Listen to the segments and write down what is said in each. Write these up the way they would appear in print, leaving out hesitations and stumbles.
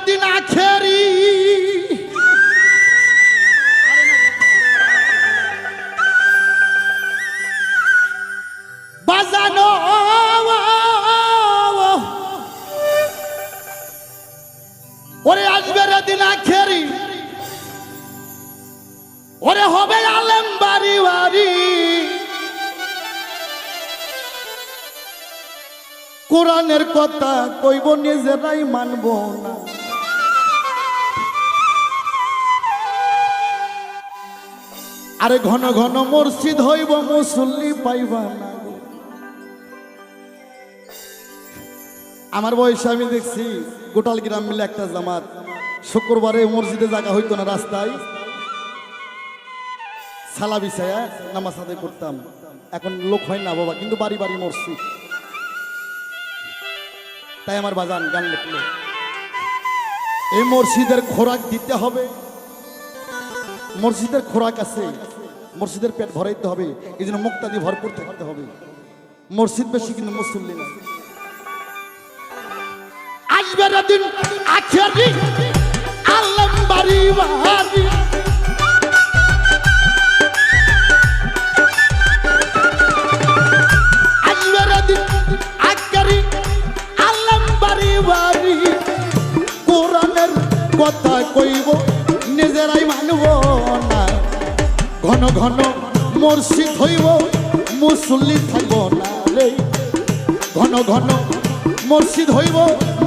দিন আখেরি বাজানো ওরে আসবে রে দিন আখেরি ওরে হবে আলেম বাড়ি বাড়ি কোরআনের কথা কইব নিজেরাই মানব না আরে ঘন ঘন মসজিদ হইব মুসল্লি পাইবা না আমার বয়সে আমি দেখছি গোটাল গ্রাম মিলে একটা জামাত শুক্রবারে মসজিদে জায়গা হইতো না রাস্তায় সালা বিছায়া নামাজ আদায় করতাম এখন লোক হয় না বাবা কিন্তু বাড়ি বাড়ি মসজিদ তাই আমার বাজান গান লিখলো এই মসজিদের খোরাক দিতে হবে মসজিদের খোরাক আছে মসজিদের পেট ভরাইতে হবে এই জন্য মুক্তাদি ভরপুর থাকতে হবে মসজিদ বেশি কিন্তু মুসল্লি না আসবে দিন আখেরি আলম বাড়ি বাড়ি আসবে দিন আখেরি আলম বাড়ি বাড়ি কোরআনের কথা কইব নিজেরাই মানব না ঘন ঘন মসজিদ হইব মুসল্লি থাকব না রে ঘন ঘন মসজিদ হইব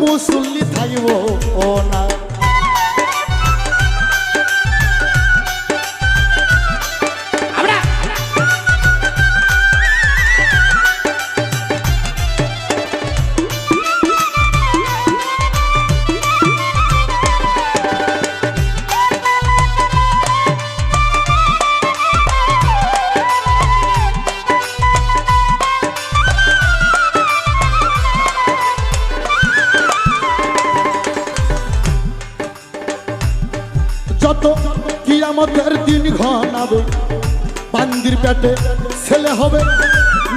মুসল্লি থাকব ও না যত কিয়ামতের দিন ঘনাবে বান্দির পেটে ছেলে হবে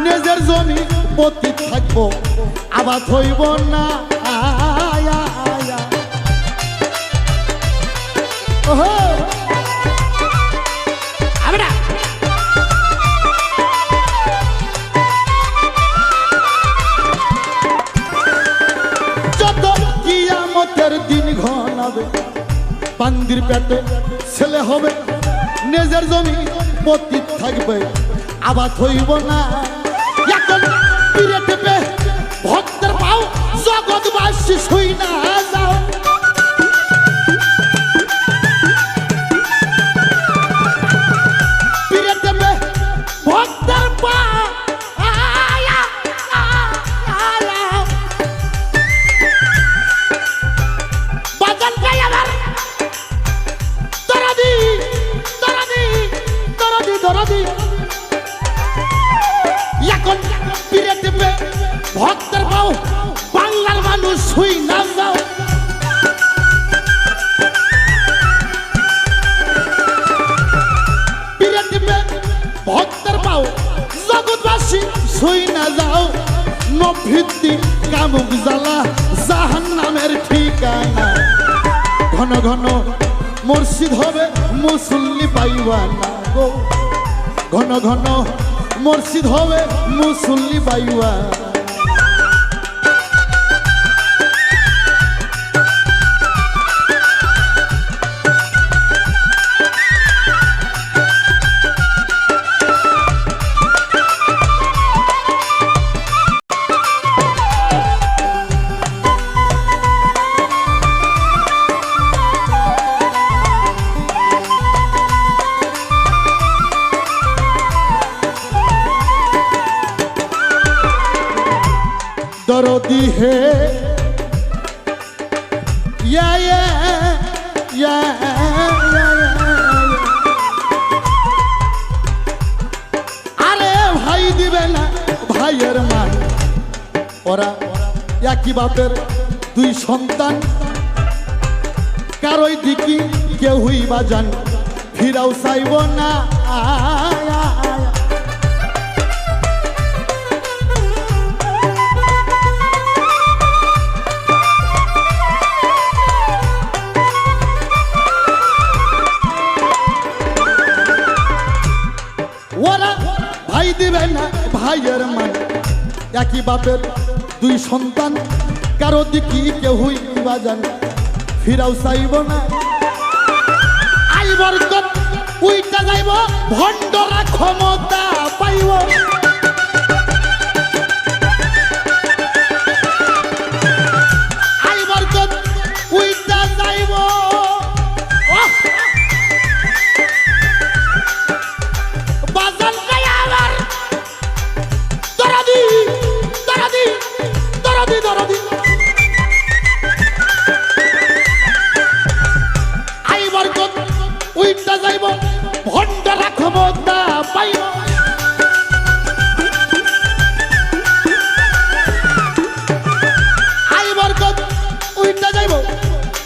নিজের জমি পতি থাকবো আবাদ হইব না যত কিয়ামতের দিন ঘনাবে বান্দির পেটে ছেলে হবে নিজের জমি পতি থাকবে আবাদ হইব না এখন পিরে টেপে ভক্তের পাও জগৎবাসী শুই না যাও পিরে টেপে ভক্তের পাও বাজান গাই আমার এখন পিরে টিপে ভক্তের পাও বাংলার মানুষ শুই না যাও পিরে টিপে ভক্তের পাও জগৎবাসী শুই না যাও নভিত্তি কামুক জ্বালা জাহান্নামের ঠিকানা ঘন ঘন মসজিদ হবে মুসল্লি পাইবা না গো ঘন ঘন মসজিদ হবে মুসল্লি পাইবা दर्दी है या আরে ভাই দিবে না ভাইয়ের মান ওরা একই বাপের দুই সন্তান কারোই দিকে কেউই বাজান ফিরাও চাইব না দিবে না ভাইয়ের মান। একই বাপের দুই সন্তান, কারো দিকে কেউই বাজান ফিরাও চাইব না। আই বরকত উইটা যাইব, ভণ্ডরা ক্ষমতা পাইব। আই বরকত উইটা যাইব, বাজান নাই আমার দরদি দরদি দরদি দরদি। আই বরকত উইটা যাইব, ভণ্ডরা ক্ষমতা পাইব। আই বরকত উইটা যাইব,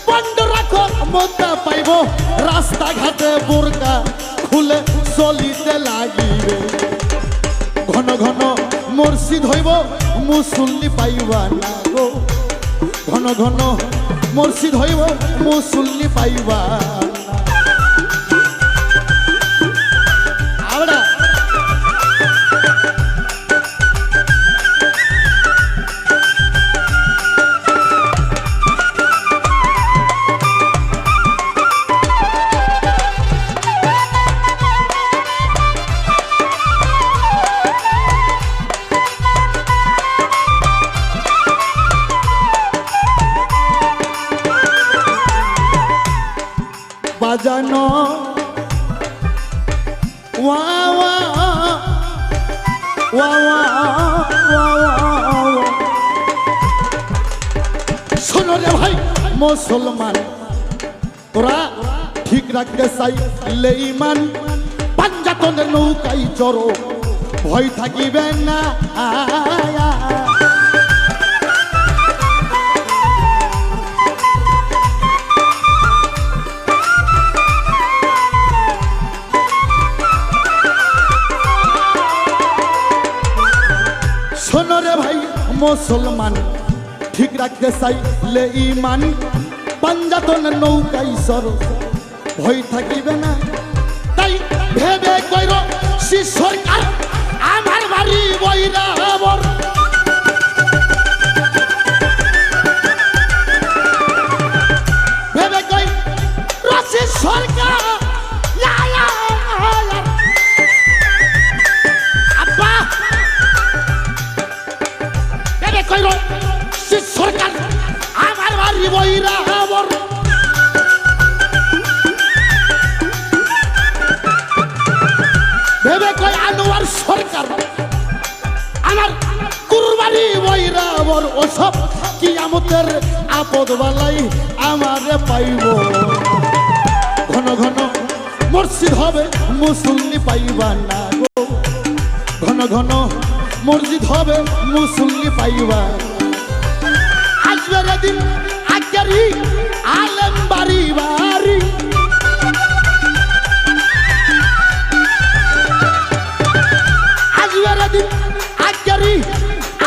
ভণ্ডরা ক্ষমতা পাইব। রাস্তাঘাটে বোরকা খুলে চলিতে লাগিবে, ঘন ঘন মসজিদ হইব, মুসল্লি পাইবা না গো। ঘন ঘন মসজিদ হইব, মুসল্লি পাইবা না। আমরা বাজানো ওয়া ওয়া ওয়া ওয়া ওয়া। শোনো রে ভাই মুসলমান, তোরা ঠিক রাখতে চাইলে ইমান, পাঞ্জাতনের নৌকায় চড়ো, ভয় থাকিবে না। শোনো রে ভাই মুসলমান, ঠিক রাখতে চাইলে ইমান, পাঞ্জাতনের নৌকায় চড়ো, ভয় থাকিবে না। তাই ভেবে কইরো সরকার আমার বাড়ি বৈরাবর। ভেবে কই রশি সরকার আব্বা, ভেবে কইরো সরকার আমার বাড়ি বৈরাবর। ভেবে কই আনোয়ার সরকার আমার কুরবানি বৈরাবর। ওসব কিয়ামতের আপদ বালাই আমারে পাইব, ঘন ঘন মসজিদ হবে, মুসল্লি পাইবা না গো। ঘন ঘন মসজিদ হবে, মুসল্লি পাইবা। আসবে দিন আজকেরই আলেম বাড়ি বাড়ি,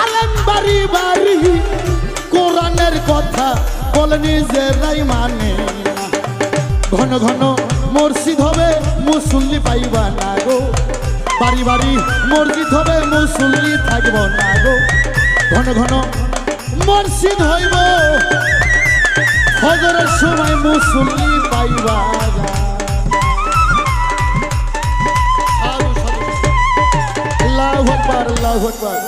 আলেম বাড়ি বাড়ি। কোরআনের কথা বলে নিজেরাই মানে না। ঘন ঘন মসজিদ হবে, মুসল্লি পাইবা না গো। বাড়ি বাড়ি মসজিদ হবে, মুসল্লি থাকব না গো। ঘন ঘন মসজিদ হইব, ফজরের সময় মুসল্লি পাইবা না। আল্লাহু আকবার, আল্লাহু আকবার।